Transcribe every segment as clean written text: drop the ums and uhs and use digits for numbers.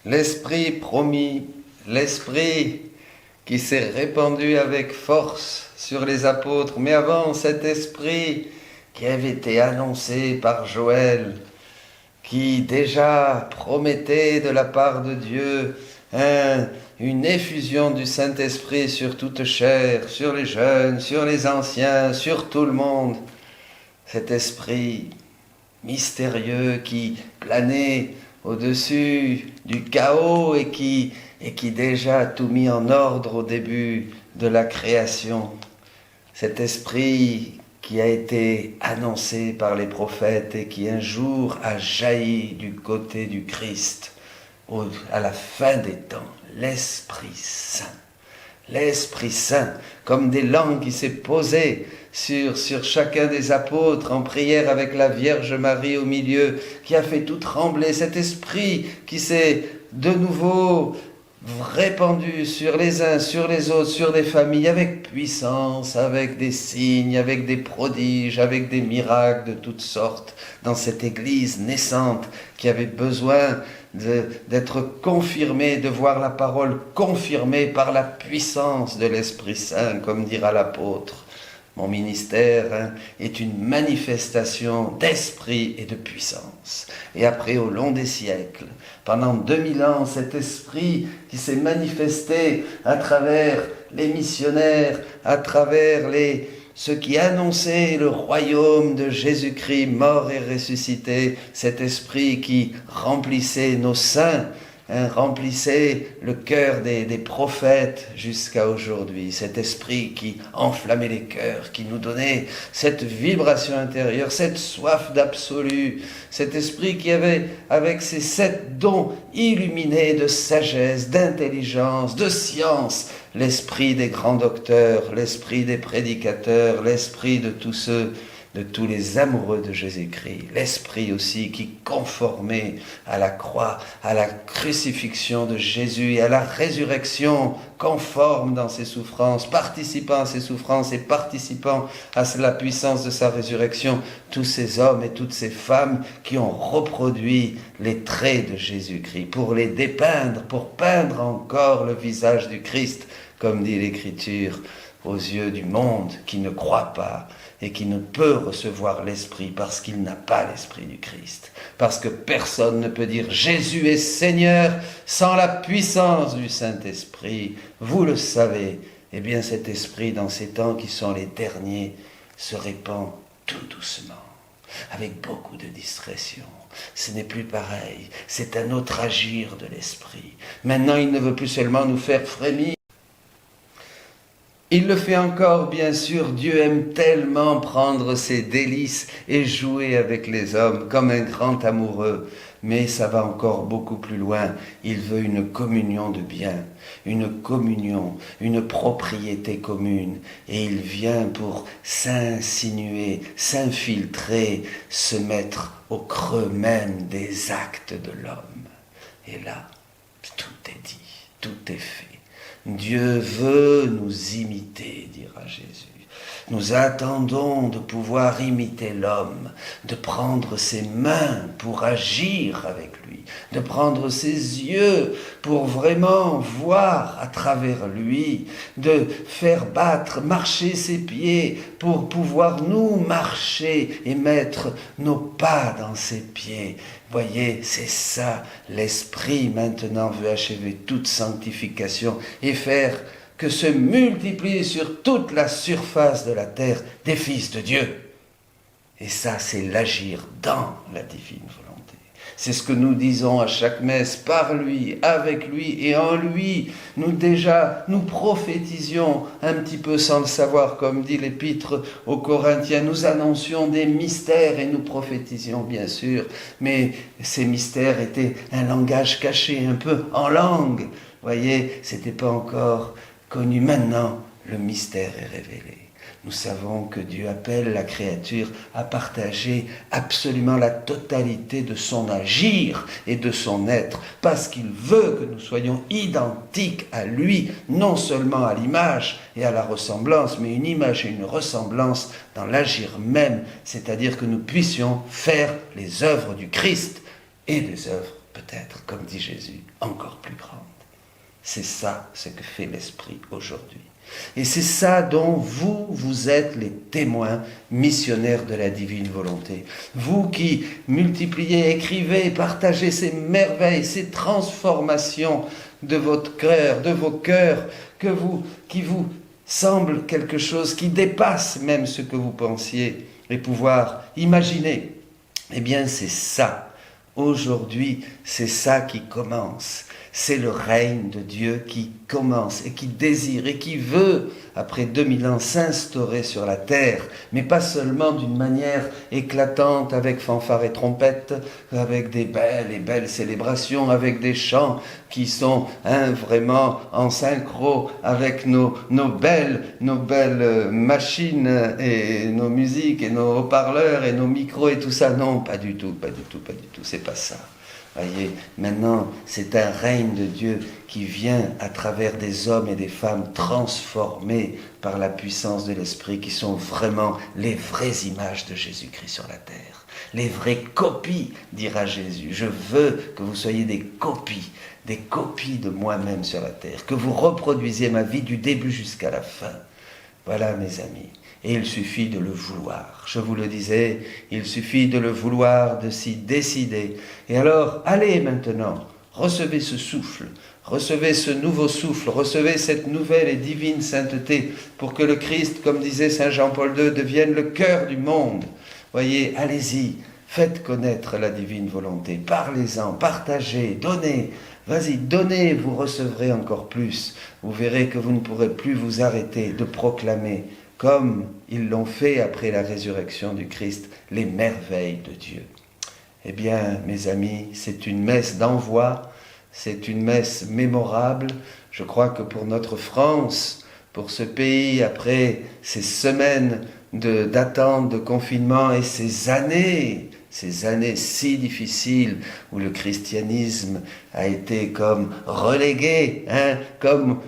l'Esprit promis, l'Esprit qui s'est répandu avec force sur les apôtres, mais avant cet Esprit qui avait été annoncé par Joël, qui déjà promettait de la part de Dieu une effusion du Saint-Esprit sur toute chair, sur les jeunes, sur les anciens, sur tout le monde. Cet Esprit mystérieux qui planait au-dessus du chaos et qui déjà a tout mis en ordre au début de la création. Cet Esprit qui a été annoncé par les prophètes et qui un jour a jailli du côté du Christ à la fin des temps, l'Esprit Saint. L'Esprit Saint, comme des langues qui s'est posé sur chacun des apôtres en prière avec la Vierge Marie au milieu, qui a fait tout trembler, cet Esprit qui s'est de nouveau répandu sur les uns, sur les autres, sur des familles, avec puissance, avec des signes, avec des prodiges, avec des miracles de toutes sortes, dans cette Église naissante qui avait besoin d'être confirmée, de voir la parole confirmée par la puissance de l'Esprit Saint, comme dira l'apôtre. Mon ministère est une manifestation d'esprit et de puissance. Et après, au long des siècles, pendant 2000 ans, cet esprit qui s'est manifesté à travers les missionnaires, à travers ceux qui annonçaient le royaume de Jésus-Christ mort et ressuscité, cet esprit qui remplissait nos saints, remplissait le cœur des prophètes jusqu'à aujourd'hui, cet esprit qui enflammait les cœurs, qui nous donnait cette vibration intérieure, cette soif d'absolu, cet esprit qui avait, avec ses 7 dons illuminés de sagesse, d'intelligence, de science, l'esprit des grands docteurs, l'esprit des prédicateurs, l'esprit de tous les amoureux de Jésus-Christ, l'Esprit aussi qui conformait à la croix, à la crucifixion de Jésus et à la résurrection, conforme dans ses souffrances, participant à ses souffrances et participant à la puissance de sa résurrection, tous ces hommes et toutes ces femmes qui ont reproduit les traits de Jésus-Christ pour les dépeindre, pour peindre encore le visage du Christ, comme dit l'Écriture, aux yeux du monde qui ne croit pas et qui ne peut recevoir l'Esprit parce qu'il n'a pas l'Esprit du Christ. Parce que personne ne peut dire « Jésus est Seigneur » sans la puissance du Saint-Esprit. Vous le savez. Eh bien, cet Esprit, dans ces temps qui sont les derniers, se répand tout doucement, avec beaucoup de discrétion. Ce n'est plus pareil. C'est un autre agir de l'Esprit. Maintenant, il ne veut plus seulement nous faire frémir. Il le fait encore, bien sûr. Dieu aime tellement prendre ses délices et jouer avec les hommes comme un grand amoureux. Mais ça va encore beaucoup plus loin. Il veut une communion de biens, une communion, une propriété commune. Et il vient pour s'insinuer, s'infiltrer, se mettre au creux même des actes de l'homme. Et là, tout est dit, tout est fait. Dieu veut nous imiter, dira Jésus. Nous attendons de pouvoir imiter l'homme, de prendre ses mains pour agir avec lui, de prendre ses yeux pour vraiment voir à travers lui, de faire marcher ses pieds pour pouvoir nous marcher et mettre nos pas dans ses pieds. Voyez, c'est ça, l'Esprit maintenant veut achever toute sanctification et faire que se multiplient sur toute la surface de la terre des fils de Dieu. Et ça, c'est l'agir dans la divine volonté. C'est ce que nous disons à chaque messe, par lui, avec lui et en lui. Nous prophétisions un petit peu sans le savoir, comme dit l'épître aux Corinthiens. Nous annoncions des mystères et nous prophétisions, bien sûr. Mais ces mystères étaient un langage caché, un peu en langue. Voyez, c'était pas encore connu. Maintenant, le mystère est révélé. Nous savons que Dieu appelle la créature à partager absolument la totalité de son agir et de son être, parce qu'il veut que nous soyons identiques à lui, non seulement à l'image et à la ressemblance, mais une image et une ressemblance dans l'agir même, c'est-à-dire que nous puissions faire les œuvres du Christ et des œuvres peut-être, comme dit Jésus, encore plus grande. C'est ça ce que fait l'Esprit aujourd'hui. Et c'est ça dont vous êtes les témoins missionnaires de la divine volonté. Vous qui multipliez, écrivez, partagez ces merveilles, ces transformations de votre cœur, de vos cœurs, qui vous semblent quelque chose qui dépasse même ce que vous pensiez et pouvoir imaginer. Eh bien, c'est ça. Aujourd'hui, c'est ça qui commence. C'est le règne de Dieu qui commence et qui désire et qui veut, après 2000 ans, s'instaurer sur la terre, mais pas seulement d'une manière éclatante avec fanfare et trompette, avec des belles et belles célébrations, avec des chants qui sont vraiment en synchro avec nos belles machines et nos musiques et nos haut-parleurs et nos micros et tout ça. Non, pas du tout, c'est pas ça. Voyez, maintenant, c'est un règne de Dieu qui vient à travers des hommes et des femmes transformés par la puissance de l'Esprit, qui sont vraiment les vraies images de Jésus-Christ sur la terre. Les vraies copies, dira Jésus. Je veux que vous soyez des copies de moi-même sur la terre, que vous reproduisiez ma vie du début jusqu'à la fin. Voilà, mes amis. Et il suffit de le vouloir. Je vous le disais, il suffit de le vouloir, de s'y décider. Et alors, allez maintenant, recevez ce souffle, recevez ce nouveau souffle, recevez cette nouvelle et divine sainteté pour que le Christ, comme disait Saint Jean-Paul II, devienne le cœur du monde. Voyez, allez-y, faites connaître la divine volonté, parlez-en, partagez, donnez. Vas-y, donnez, vous recevrez encore plus. Vous verrez que vous ne pourrez plus vous arrêter de proclamer, comme ils l'ont fait après la résurrection du Christ, les merveilles de Dieu. Eh bien, mes amis, c'est une messe d'envoi, c'est une messe mémorable. Je crois que pour notre France, pour ce pays, après ces semaines d'attente, de confinement et ces années si difficiles où le christianisme a été comme relégué, comme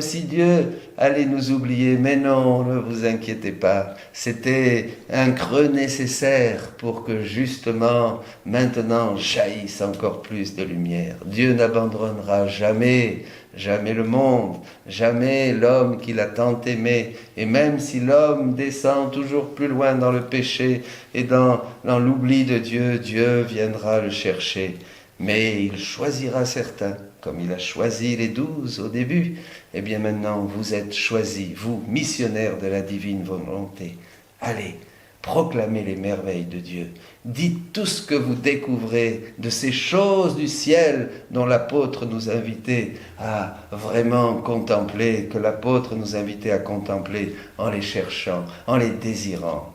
si Dieu allait nous oublier. Mais non, ne vous inquiétez pas, c'était un creux nécessaire pour que justement maintenant jaillisse encore plus de lumière. Dieu n'abandonnera jamais le monde, jamais l'homme qu'il a tant aimé. Et même si l'homme descend toujours plus loin dans le péché et dans l'oubli de Dieu, Dieu viendra le chercher. Mais il choisira certains, comme il a choisi les 12 au début. Eh bien maintenant, vous êtes choisis, vous, missionnaires de la divine volonté. Allez, proclamez les merveilles de Dieu. Dites tout ce que vous découvrez de ces choses du ciel dont l'apôtre nous invitait à vraiment contempler, que l'apôtre nous invitait à contempler en les cherchant, en les désirant.